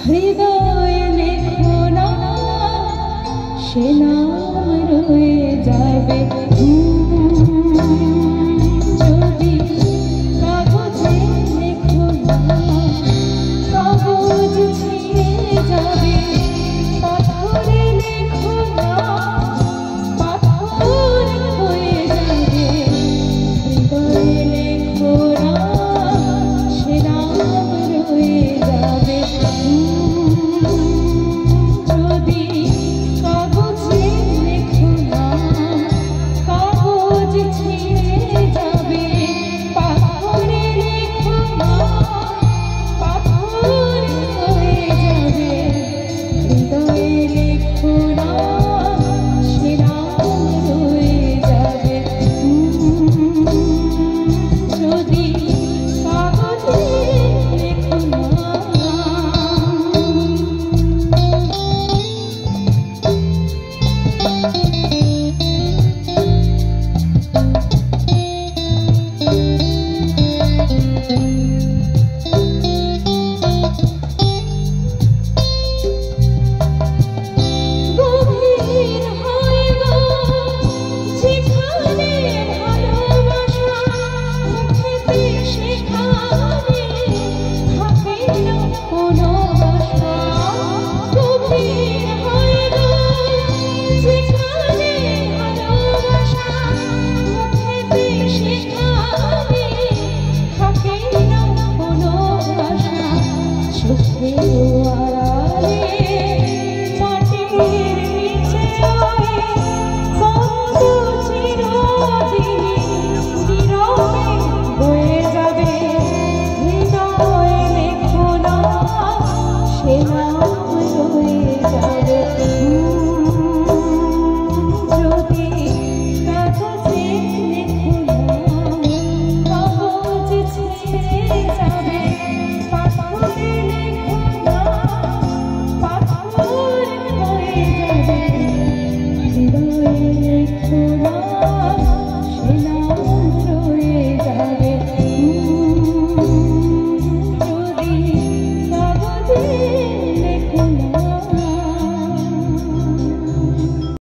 হৃদয়ে লেখো না সে নাম রয়ে যাবে যদি কাগজে লেখো না কাগজ ছিঁড়ে যাবে পাথরে লেখো না পাথর হয়ে যাবে হৃদয়ে লেখো না সে নাম রয়ে যাবে যদি কাগজে লেখো না কাগজ ছিঁড়ে যাবে পাথরে লেখো না পাথর হয়ে যাবে হৃদয়ে লেখো না সে নাম রয়ে যাবে যদি কাগজে লেখো না।